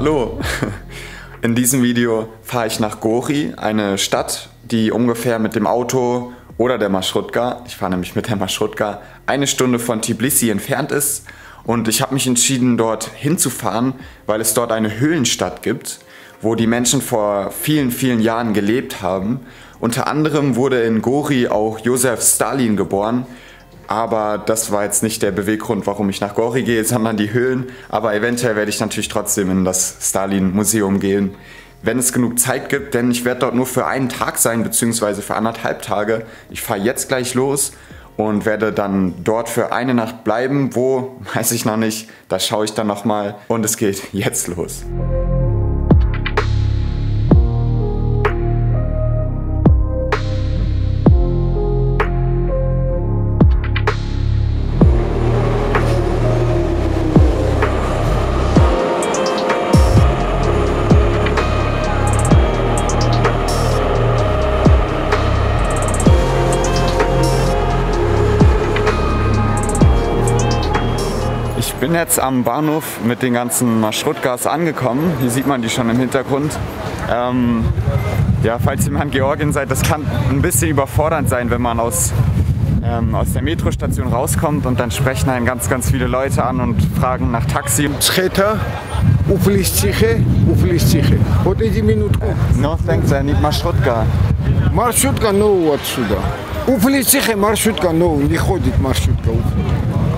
Hallo! In diesem Video fahre ich nach Gori, eine Stadt, die ungefähr mit dem Auto oder der Marschrutka, ich fahre nämlich mit der Marschrutka, 1 Stunde von Tbilisi entfernt ist. Und ich habe mich entschieden, dort hinzufahren, weil es dort eine Höhlenstadt gibt, wo die Menschen vor vielen, vielen Jahren gelebt haben. Unter anderem wurde in Gori auch Josef Stalin geboren. Aber das war jetzt nicht der Beweggrund, warum ich nach Gori gehe, sondern die Höhlen. Aber eventuell werde ich natürlich trotzdem in das Stalin-Museum gehen, wenn es genug Zeit gibt. Denn ich werde dort nur für einen Tag sein, beziehungsweise für 1,5 Tage. Ich fahre jetzt gleich los und werde dann dort für eine Nacht bleiben. Wo, weiß ich noch nicht. Da schaue ich dann nochmal. Und es geht jetzt los. Ich bin jetzt am Bahnhof mit den ganzen Marschrutkas angekommen. Hier sieht man die schon im Hintergrund. Ja, falls ihr mal in Georgien seid, das kann ein bisschen überfordernd sein, wenn man aus der Metrostation rauskommt und dann sprechen einen ganz, ganz viele Leute an und fragen nach Taxi. No, thanks, I need Marschrutka. Маршрутка, no, отсюда. Уфличихе, маршрутка, no, не ходит маршрутка.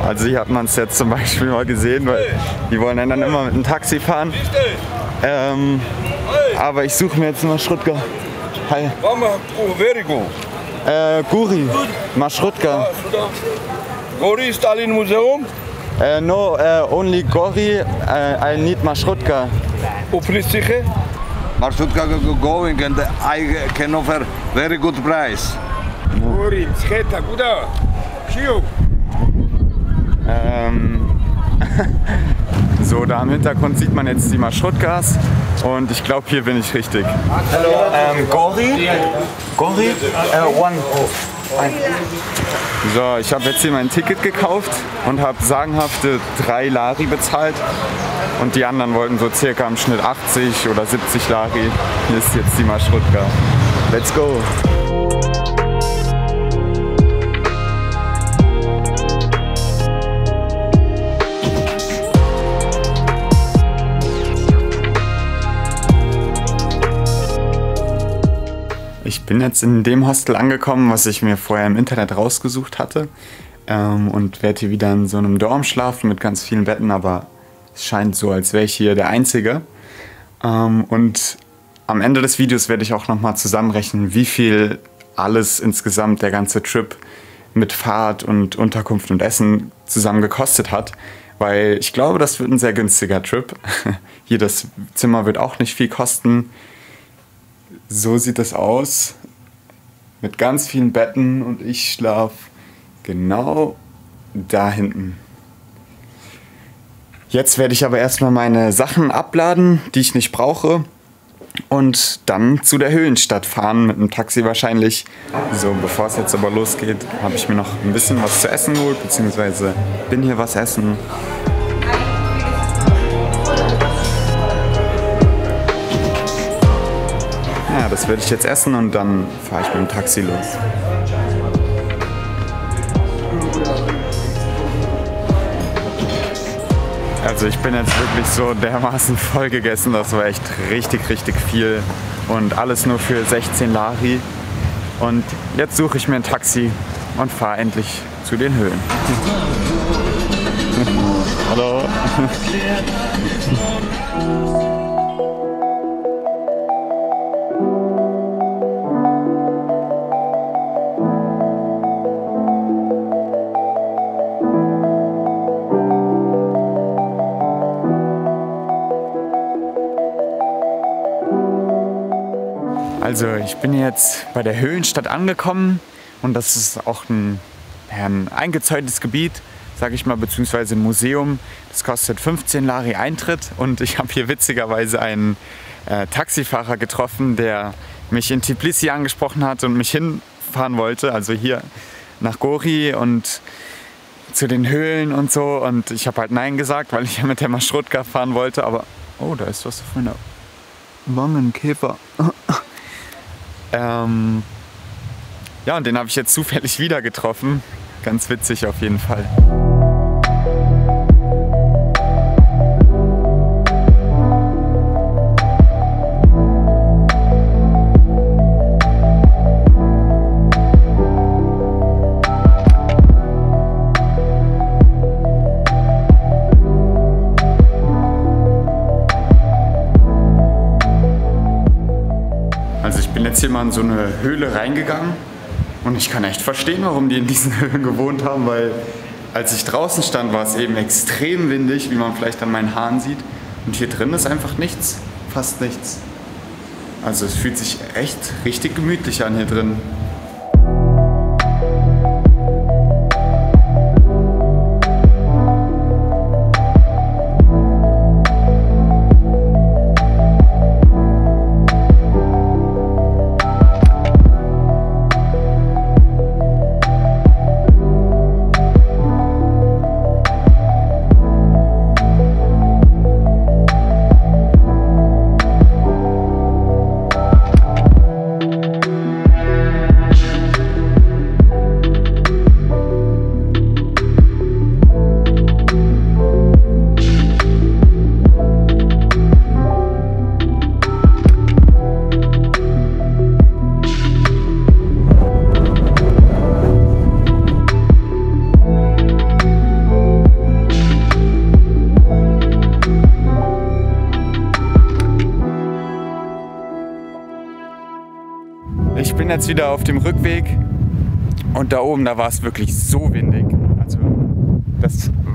Also hier hat man es jetzt zum Beispiel mal gesehen, weil die wollen dann immer mit einem Taxi fahren. Aber ich suche mir jetzt einen Marschrutka. Hi. Gori, Marschrutka. Gori Stalin Museum? No, only Gori. I need Marschrutka. Upliчихe? Marshrutka going and I can offer very good price. Gori, scheta, куда? Чью? So, da im Hintergrund sieht man jetzt die Marschrutkas und ich glaube, hier bin ich richtig. Hallo, Gori? Gori? One. So, ich habe jetzt hier mein Ticket gekauft und habe sagenhafte 3 Lari bezahlt und die anderen wollten so circa im Schnitt 80 oder 70 Lari. Hier ist jetzt die Marschrutka. Let's go! Ich bin jetzt in dem Hostel angekommen, was ich mir vorher im Internet rausgesucht hatte und werde hier wieder in so einem Dorm schlafen mit ganz vielen Betten, aber es scheint so, als wäre ich hier der Einzige. Und am Ende des Videos werde ich auch nochmal zusammenrechnen, wie viel alles insgesamt der ganze Trip mit Fahrt und Unterkunft und Essen zusammen gekostet hat, weil ich glaube, das wird ein sehr günstiger Trip. Hier das Zimmer wird auch nicht viel kosten. So sieht es aus, mit ganz vielen Betten und ich schlafe genau da hinten. Jetzt werde ich aber erstmal meine Sachen abladen, die ich nicht brauche und dann zu der Höhlenstadt fahren, mit einem Taxi wahrscheinlich. So, bevor es jetzt aber losgeht, habe ich mir noch ein bisschen was zu essen geholt, beziehungsweise bin hier was essen. Ja, das werde ich jetzt essen und dann fahre ich mit dem Taxi los. Also ich bin jetzt wirklich so dermaßen voll gegessen, das war echt richtig, richtig viel und alles nur für 16 Lari. Und jetzt suche ich mir ein Taxi und fahre endlich zu den Höhlen. Hallo. Also ich bin jetzt bei der Höhlenstadt angekommen und das ist auch ein eingezäuntes Gebiet, sage ich mal, beziehungsweise ein Museum. Das kostet 15 Lari Eintritt und ich habe hier witzigerweise einen Taxifahrer getroffen, der mich in Tbilisi angesprochen hat und mich hinfahren wollte, also hier nach Gori und zu den Höhlen und so. Und ich habe halt Nein gesagt, weil ich ja mit der Marschrutka fahren wollte, aber Oh, da ist was auf meiner Wangenkäfer. Ja, und den habe ich jetzt zufällig wieder getroffen. Ganz witzig auf jeden Fall. Also ich bin jetzt hier mal in so eine Höhle reingegangen und ich kann echt verstehen, warum die in diesen Höhlen gewohnt haben, weil als ich draußen stand, war es eben extrem windig, wie man vielleicht an meinen Haaren sieht. Und hier drin ist einfach nichts, fast nichts. Also es fühlt sich echt richtig gemütlich an hier drin. Ich bin jetzt wieder auf dem Rückweg und da oben, da war es wirklich so windig. Also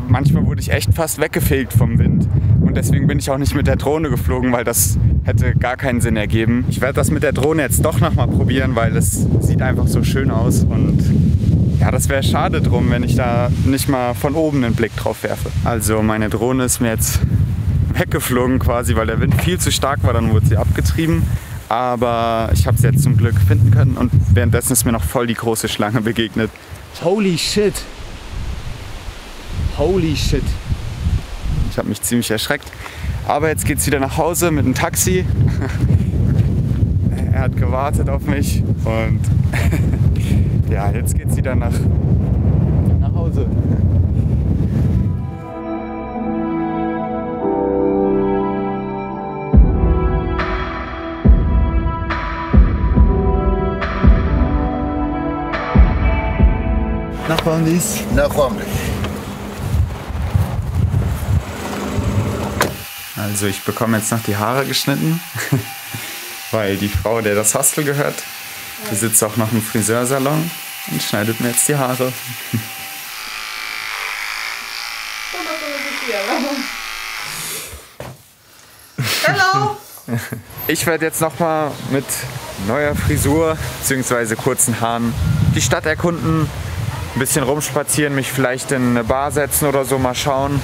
manchmal wurde ich echt fast weggefegt vom Wind und deswegen bin ich auch nicht mit der Drohne geflogen, weil das hätte gar keinen Sinn ergeben. Ich werde das mit der Drohne jetzt doch nochmal probieren, weil es sieht einfach so schön aus und ja, das wäre schade drum, wenn ich da nicht mal von oben einen Blick drauf werfe. Also meine Drohne ist mir jetzt weggeflogen quasi, weil der Wind viel zu stark war, dann wurde sie abgetrieben. Aber ich habe sie jetzt zum Glück finden können und währenddessen ist mir noch voll die große Schlange begegnet. Holy shit! Holy shit! Ich habe mich ziemlich erschreckt. Aber jetzt geht's wieder nach Hause mit dem Taxi. Er hat gewartet auf mich und ja, jetzt geht's wieder nach Hause. Also ich bekomme jetzt noch die Haare geschnitten, weil die Frau, der das Hostel gehört, die sitzt auch noch im Friseursalon und schneidet mir jetzt die Haare. Hallo! Ich werde jetzt nochmal mit neuer Frisur bzw. kurzen Haaren die Stadt erkunden, ein bisschen rumspazieren, mich vielleicht in eine Bar setzen oder so, mal schauen.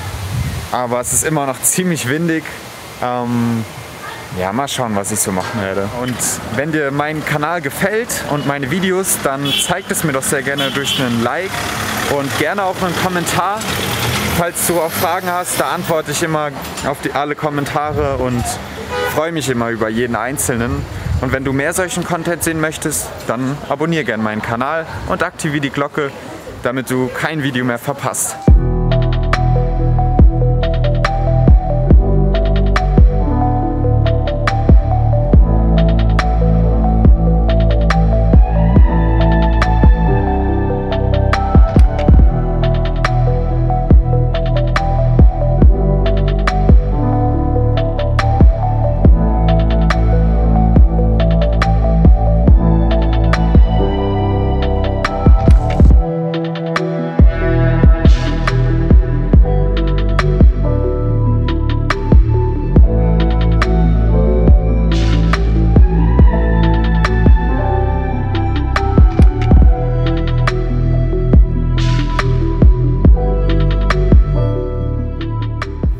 Aber es ist immer noch ziemlich windig. Ja, mal schauen, was ich so machen werde. Und wenn dir mein Kanal gefällt und meine Videos, dann zeigt es mir doch sehr gerne durch einen Like und gerne auch einen Kommentar. Falls du auch Fragen hast, da antworte ich immer auf alle Kommentare und freue mich immer über jeden einzelnen. Und wenn du mehr solchen Content sehen möchtest, dann abonniere gerne meinen Kanal und aktiviere die Glocke, damit du kein Video mehr verpasst.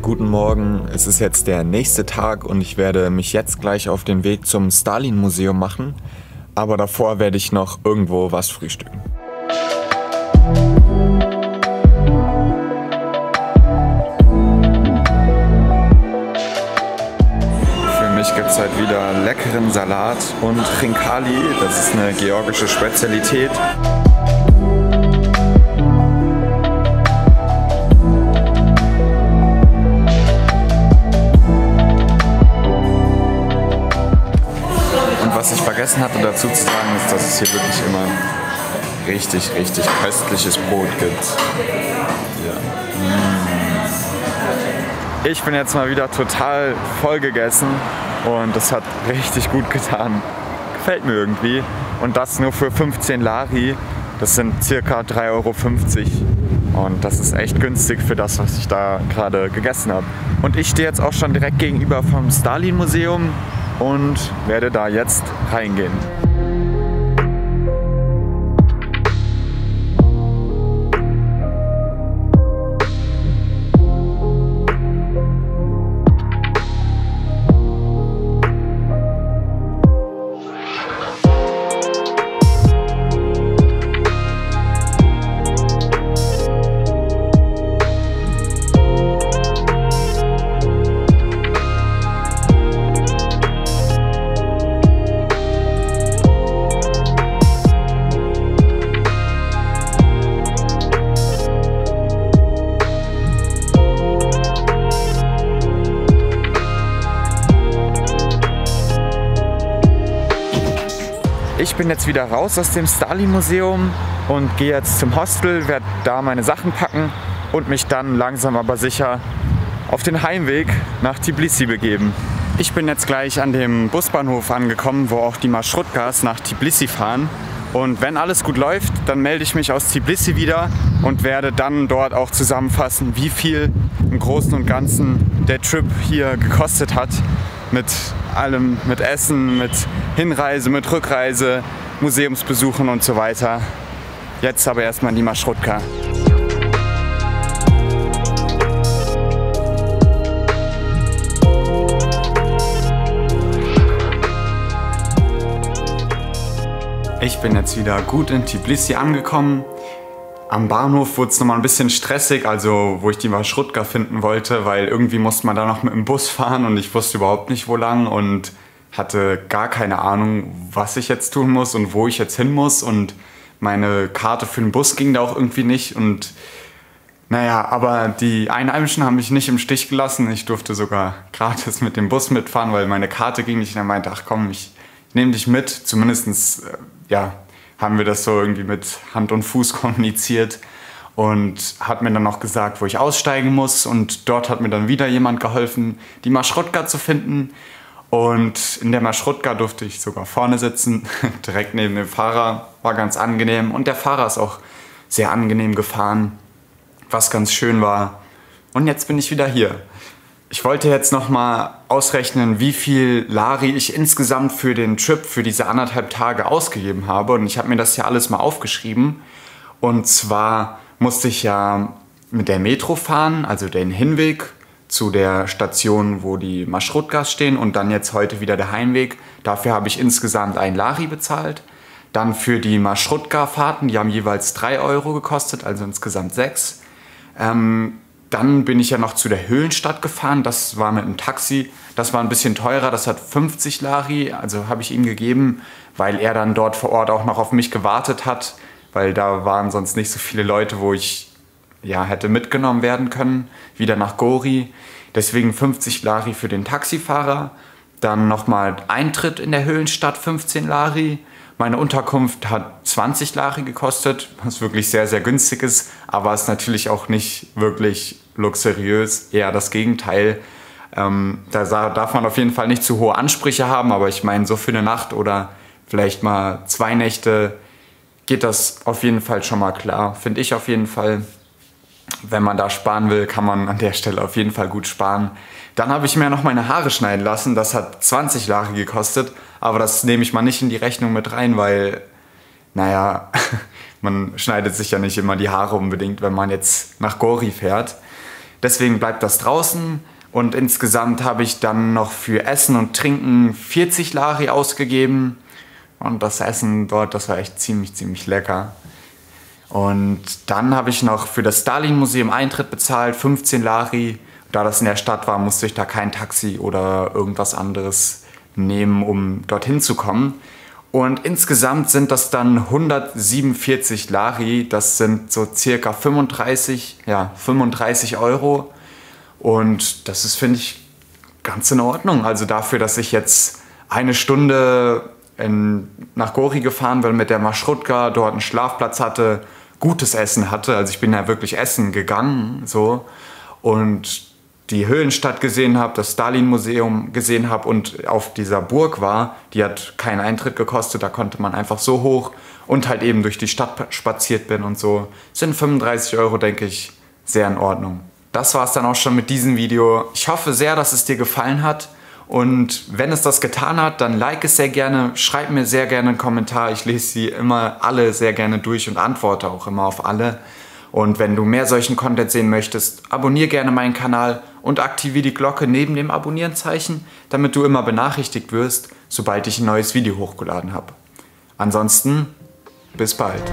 Guten Morgen, es ist jetzt der nächste Tag und ich werde mich jetzt gleich auf den Weg zum Stalin-Museum machen, aber davor werde ich noch irgendwo was frühstücken. mich gibt es heute wieder leckeren Salat und Khinkali, das ist eine georgische Spezialität. Und was ich vergessen hatte dazu zu sagen, ist, dass es hier wirklich immer richtig köstliches Brot gibt. Ja. Ich bin jetzt mal wieder total voll gegessen und das hat richtig gut getan. Gefällt mir irgendwie. Und das nur für 15 Lari. Das sind ca. 3,50 €. Und das ist echt günstig für das, was ich da gerade gegessen habe. Und ich stehe jetzt auch schon direkt gegenüber vom Stalin Museum und werde da jetzt reingehen. Ich bin jetzt wieder raus aus dem Stalin Museum und gehe jetzt zum Hostel, werde da meine Sachen packen und mich dann langsam aber sicher auf den Heimweg nach Tbilisi begeben. Ich bin jetzt gleich an dem Busbahnhof angekommen, wo auch die Marschrutkas nach Tbilisi fahren. Und wenn alles gut läuft, dann melde ich mich aus Tbilisi wieder und werde dann dort auch zusammenfassen, wie viel im Großen und Ganzen der Trip hier gekostet hat. Mit allem, mit Essen, mit Hinreise, mit Rückreise, Museumsbesuchen und so weiter. Jetzt aber erstmal die Marschrutka. Ich bin jetzt wieder gut in Tbilisi angekommen. Am Bahnhof wurde es nochmal ein bisschen stressig, also wo ich die Marschrutka finden wollte, weil irgendwie musste man da noch mit dem Bus fahren und ich wusste überhaupt nicht, wo lang und hatte gar keine Ahnung, was ich jetzt tun muss und wo ich jetzt hin muss und meine Karte für den Bus ging da auch irgendwie nicht und naja, aber die Einheimischen haben mich nicht im Stich gelassen. Ich durfte sogar gratis mit dem Bus mitfahren, weil meine Karte ging nicht und er meinte, ach komm, ich nehme dich mit, zumindest, ja, haben wir das so irgendwie mit Hand und Fuß kommuniziert und hat mir dann noch gesagt, wo ich aussteigen muss und dort hat mir dann wieder jemand geholfen, die Marschrutka zu finden und in der Marschrutka durfte ich sogar vorne sitzen, direkt neben dem Fahrer, war ganz angenehm und der Fahrer ist auch sehr angenehm gefahren, was ganz schön war und jetzt bin ich wieder hier. Ich wollte jetzt nochmal ausrechnen, wie viel Lari ich insgesamt für den Trip, für diese 1,5 Tage ausgegeben habe. Und ich habe mir das ja alles mal aufgeschrieben. Und zwar musste ich ja mit der Metro fahren, also den Hinweg zu der Station, wo die Marschrutkas stehen. Und dann jetzt heute wieder der Heimweg. Dafür habe ich insgesamt 1 Lari bezahlt. Dann für die Marschrutka-Fahrten, die haben jeweils 3 € gekostet, also insgesamt 6. Dann bin ich ja noch zu der Höhlenstadt gefahren, das war mit einem Taxi, das war ein bisschen teurer, das hat 50 Lari, also habe ich ihm gegeben, weil er dann dort vor Ort auch noch auf mich gewartet hat, weil da waren sonst nicht so viele Leute, wo ich ja hätte mitgenommen werden können, wieder nach Gori. Deswegen 50 Lari für den Taxifahrer, dann nochmal Eintritt in der Höhlenstadt 15 Lari. Meine Unterkunft hat 20 Lari gekostet, was wirklich sehr, sehr günstig ist, aber ist natürlich auch nicht wirklich luxuriös, eher das Gegenteil. Da darf man auf jeden Fall nicht zu hohe Ansprüche haben, aber ich meine, so für eine Nacht oder vielleicht mal 2 Nächte geht das auf jeden Fall schon mal klar, finde ich auf jeden Fall. Wenn man da sparen will, kann man an der Stelle auf jeden Fall gut sparen. Dann habe ich mir noch meine Haare schneiden lassen, das hat 20 Lari gekostet, aber das nehme ich mal nicht in die Rechnung mit rein, weil, naja, man schneidet sich ja nicht immer die Haare unbedingt, wenn man jetzt nach Gori fährt. Deswegen bleibt das draußen und insgesamt habe ich dann noch für Essen und Trinken 40 Lari ausgegeben und das Essen dort, das war echt ziemlich lecker. Und dann habe ich noch für das Stalin Museum Eintritt bezahlt, 15 Lari. Da das in der Stadt war, musste ich da kein Taxi oder irgendwas anderes nehmen, um dorthin zu kommen. Und insgesamt sind das dann 147 Lari, das sind so circa 35 Euro. Und das ist, finde ich, ganz in Ordnung. Also dafür, dass ich jetzt eine Stunde nach Gori gefahren bin mit der Marschrutka, dort einen Schlafplatz hatte, gutes Essen hatte. Also ich bin ja wirklich essen gegangen so und die Höhlenstadt gesehen habe, das Stalin-Museum gesehen habe und auf dieser Burg war, die hat keinen Eintritt gekostet, da konnte man einfach so hoch und halt eben durch die Stadt spaziert bin und so. Sind 35 Euro, denke ich, sehr in Ordnung. Das war es dann auch schon mit diesem Video. Ich hoffe sehr, dass es dir gefallen hat und wenn es das getan hat, dann like es sehr gerne, schreib mir sehr gerne einen Kommentar. Ich lese sie immer alle sehr gerne durch und antworte auch immer auf alle. Und wenn du mehr solchen Content sehen möchtest, abonniere gerne meinen Kanal und aktiviere die Glocke neben dem Abonnierenzeichen, damit du immer benachrichtigt wirst, sobald ich ein neues Video hochgeladen habe. Ansonsten, bis bald.